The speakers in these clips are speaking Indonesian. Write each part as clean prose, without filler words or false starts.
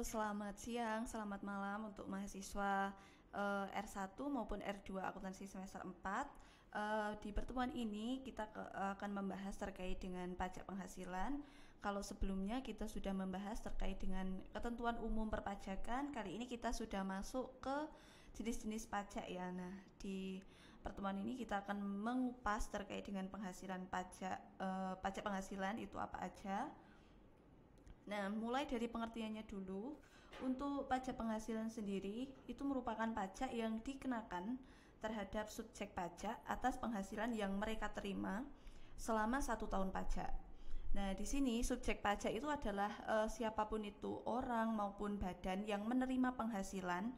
Selamat siang, selamat malam untuk mahasiswa R1 maupun R2 akuntansi semester 4. Di pertemuan ini kita akan membahas terkait dengan pajak penghasilan. Kalau sebelumnya kita sudah membahas terkait dengan ketentuan umum perpajakan, kali ini kita sudah masuk ke jenis-jenis pajak ya. Nah, di pertemuan ini kita akan mengupas terkait dengan penghasilan pajak penghasilan itu apa aja. Nah, mulai dari pengertiannya dulu. Untuk pajak penghasilan sendiri, itu merupakan pajak yang dikenakan terhadap subjek pajak atas penghasilan yang mereka terima selama 1 tahun pajak. Nah, di sini subjek pajak itu adalah siapapun itu, orang maupun badan yang menerima penghasilan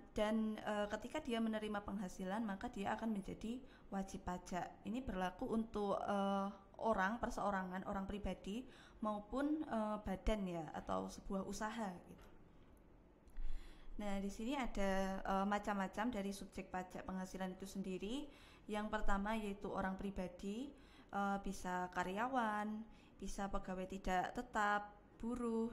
dan ketika dia menerima penghasilan maka dia akan menjadi wajib pajak. Ini berlaku untuk orang perseorangan, orang pribadi maupun badan ya atau sebuah usaha gitu. Nah, di sini ada macam-macam dari subjek pajak penghasilan itu sendiri. Yang pertama yaitu orang pribadi, bisa karyawan, bisa pegawai tidak tetap, buruh,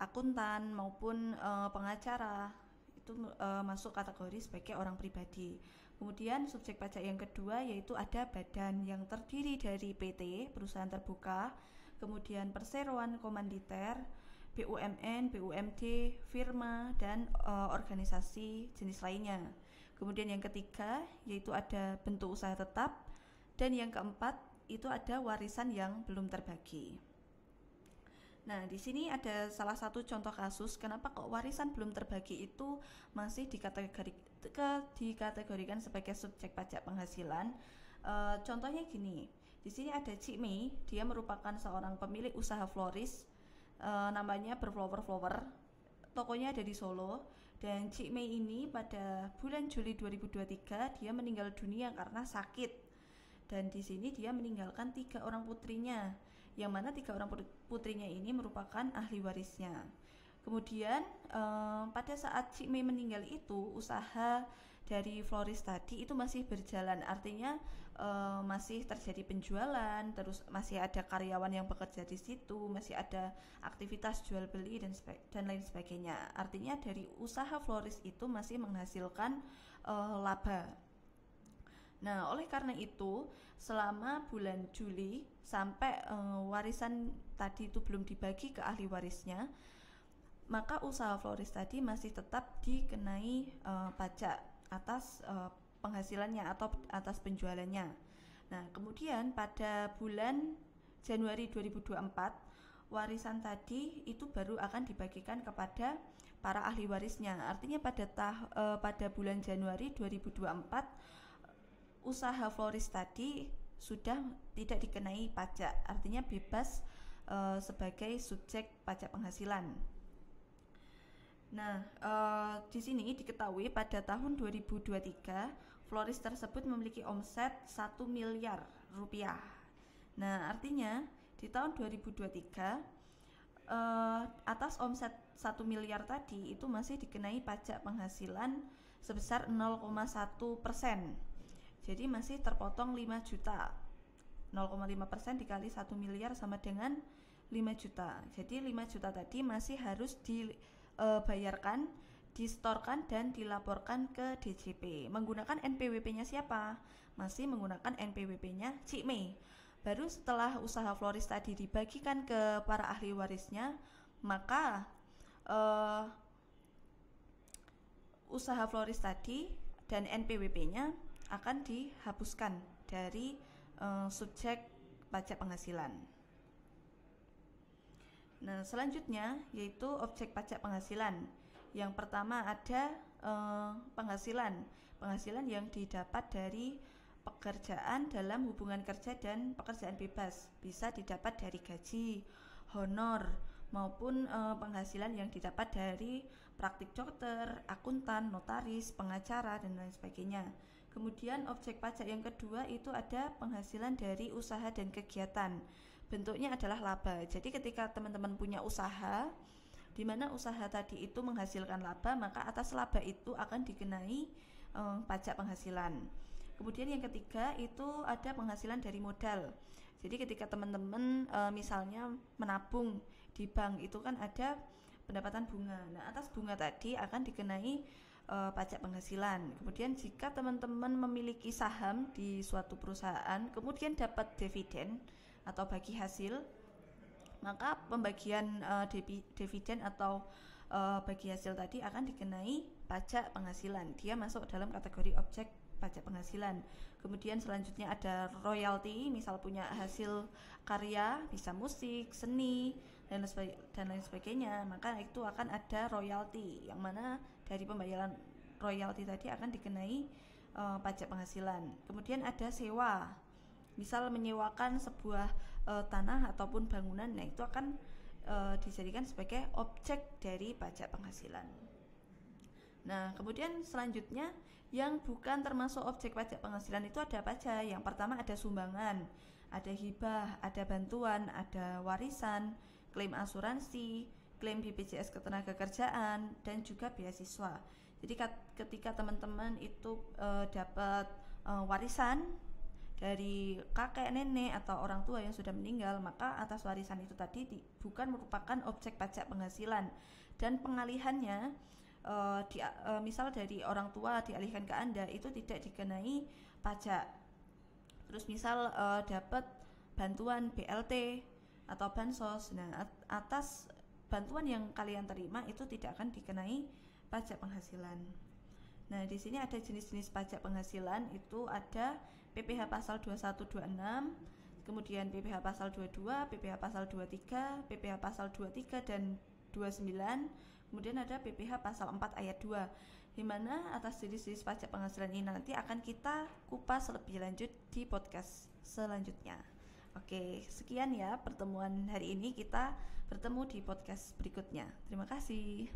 akuntan maupun pengacara. Itu masuk kategori sebagai orang pribadi. Kemudian subjek pajak yang kedua yaitu ada badan yang terdiri dari PT, perusahaan terbuka, kemudian perseroan komanditer, BUMN, BUMD, firma, dan organisasi jenis lainnya. Kemudian yang ketiga yaitu ada bentuk usaha tetap, dan yang keempat itu ada warisan yang belum terbagi. Nah, di sini ada salah satu contoh kasus kenapa kok warisan belum terbagi itu masih dikategorikan sebagai subjek pajak penghasilan. Contohnya gini, di sini ada Cik Mei, dia merupakan seorang pemilik usaha floris, namanya Berflower Flower. Tokonya ada di Solo, dan Cik Mei ini pada bulan Juli 2023 dia meninggal dunia karena sakit. Dan di sini dia meninggalkan 3 orang putrinya, yang mana 3 orang putrinya ini merupakan ahli warisnya. Kemudian pada saat Cik Mei meninggal itu, usaha dari floris tadi itu masih berjalan, artinya masih terjadi penjualan, terus masih ada karyawan yang bekerja di situ, masih ada aktivitas jual beli dan lain sebagainya. Artinya dari usaha floris itu masih menghasilkan laba. Nah, oleh karena itu, selama bulan Juli sampai warisan tadi itu belum dibagi ke ahli warisnya, maka usaha floris tadi masih tetap dikenai pajak atas penghasilannya atau atas penjualannya. Nah, kemudian pada bulan Januari 2024, warisan tadi itu baru akan dibagikan kepada para ahli warisnya. Artinya pada bulan Januari 2024 usaha floris tadi sudah tidak dikenai pajak, artinya bebas sebagai subjek pajak penghasilan. Nah, di sini diketahui pada tahun 2023 floris tersebut memiliki omset 1 miliar rupiah. Nah, artinya di tahun 2023 atas omset 1 miliar tadi itu masih dikenai pajak penghasilan sebesar 0,1%. Jadi masih terpotong 5 juta. 0,5% dikali 1 miliar sama dengan 5 juta. Jadi 5 juta tadi masih harus dibayarkan, disetorkan dan dilaporkan ke DJP. Menggunakan NPWP-nya siapa? Masih menggunakan NPWP-nya Cik Mei. Baru setelah usaha floris tadi dibagikan ke para ahli warisnya, maka usaha floris tadi dan NPWP-nya akan dihapuskan dari subjek pajak penghasilan. Nah, selanjutnya yaitu objek pajak penghasilan. Yang pertama ada penghasilan yang didapat dari pekerjaan dalam hubungan kerja dan pekerjaan bebas. Bisa didapat dari gaji, honor, maupun penghasilan yang didapat dari praktik dokter, akuntan, notaris, pengacara, dan lain sebagainya. Kemudian objek pajak yang kedua itu ada penghasilan dari usaha dan kegiatan. Bentuknya adalah laba. Jadi ketika teman-teman punya usaha, di mana usaha tadi itu menghasilkan laba, maka atas laba itu akan dikenai pajak penghasilan. Kemudian yang ketiga itu ada penghasilan dari modal. Jadi ketika teman-teman misalnya menabung di bank, itu kan ada pendapatan bunga. Nah, atas bunga tadi akan dikenai pajak penghasilan. Kemudian jika teman-teman memiliki saham di suatu perusahaan, kemudian dapat dividen atau bagi hasil, maka pembagian dividen atau bagi hasil tadi akan dikenai pajak penghasilan. Dia masuk dalam kategori objek pajak penghasilan. Kemudian selanjutnya ada royalti, misal punya hasil karya, bisa musik, seni, dan lain sebagainya, maka itu akan ada royalti, yang mana dari pembayaran royalti tadi akan dikenai pajak penghasilan. Kemudian ada sewa, misal menyewakan sebuah tanah ataupun bangunan, nah itu akan dijadikan sebagai objek dari pajak penghasilan. Nah, kemudian selanjutnya yang bukan termasuk objek pajak penghasilan itu ada apa aja? Yang pertama ada sumbangan, ada hibah, ada bantuan, ada warisan, klaim asuransi, klaim BPJS Ketenagakerjaan, dan juga beasiswa. Jadi ketika teman-teman itu dapat warisan dari kakek, nenek, atau orang tua yang sudah meninggal, maka atas warisan itu tadi bukan merupakan objek pajak penghasilan, dan pengalihannya misal dari orang tua dialihkan ke Anda itu tidak dikenai pajak. Terus misal dapat bantuan BLT atau bansos, nah atas bantuan yang kalian terima itu tidak akan dikenai pajak penghasilan. Nah, di sini ada jenis-jenis pajak penghasilan, itu ada PPh pasal 2126, kemudian PPh pasal 22, PPh pasal 23, PPh pasal 23 dan 29, kemudian ada PPh pasal 4 ayat 2, di mana atas jenis-jenis pajak penghasilan ini nanti akan kita kupas lebih lanjut di podcast selanjutnya. Oke, sekian ya pertemuan hari ini, kita bertemu di podcast berikutnya. Terima kasih.